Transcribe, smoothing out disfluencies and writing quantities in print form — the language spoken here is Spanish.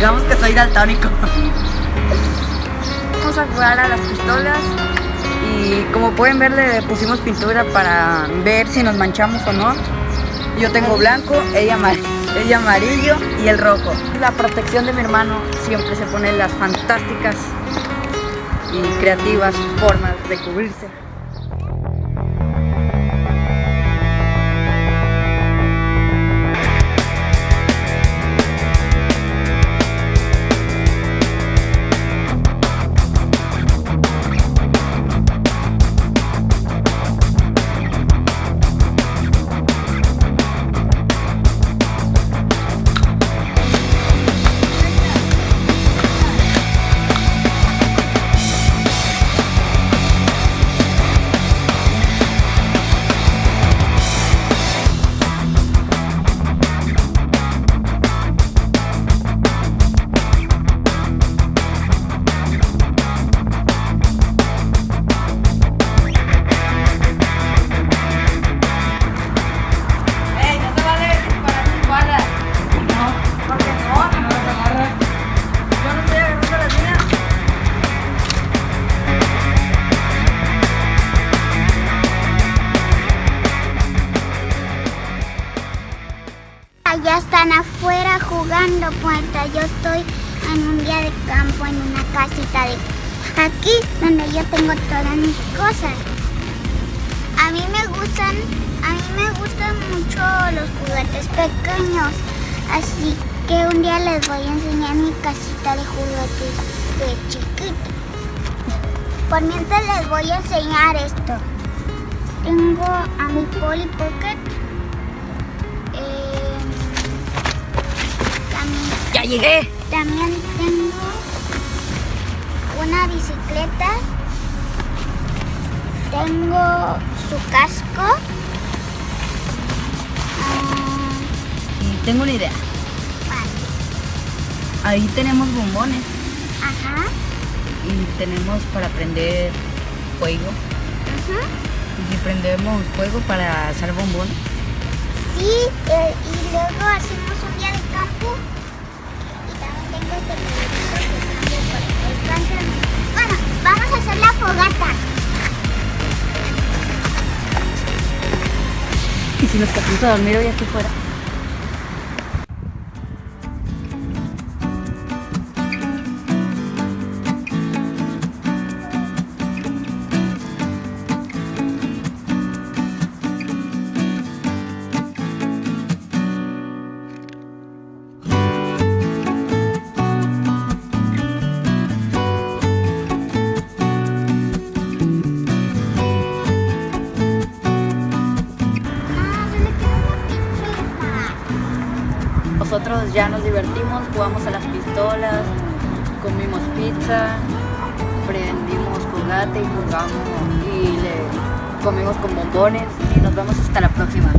Digamos que soy daltónico. Vamos a jugar a las pistolas y como pueden ver le pusimos pintura para ver si nos manchamos o no. Yo tengo blanco, ella amarillo y el rojo. La protección de mi hermano siempre se pone las fantásticas y creativas formas de cubrirse. Ya están afuera jugando puerta. Yo estoy en un día de campo en una casita de aquí donde yo tengo todas mis cosas. A mí me gustan mucho los juguetes pequeños, así que un día les voy a enseñar mi casita de juguetes de chiquito. Por mientras les voy a enseñar esto. Tengo a mi Polly Pocket. ¡Ya llegué! También tengo una bicicleta. Tengo su casco. Y tengo una idea. Ahí tenemos bombones. Ajá. Y tenemos para prender fuego. Ajá. Y si prendemos fuego para hacer bombones. Sí, y luego hacemos un día de campo. Bueno, vamos a hacer la fogata. ¿Y si nos quedamos a dormir hoy aquí fuera? Nosotros ya nos divertimos, jugamos a las pistolas, comimos pizza, prendimos fogata y jugamos y comimos con bombones y nos vemos hasta la próxima.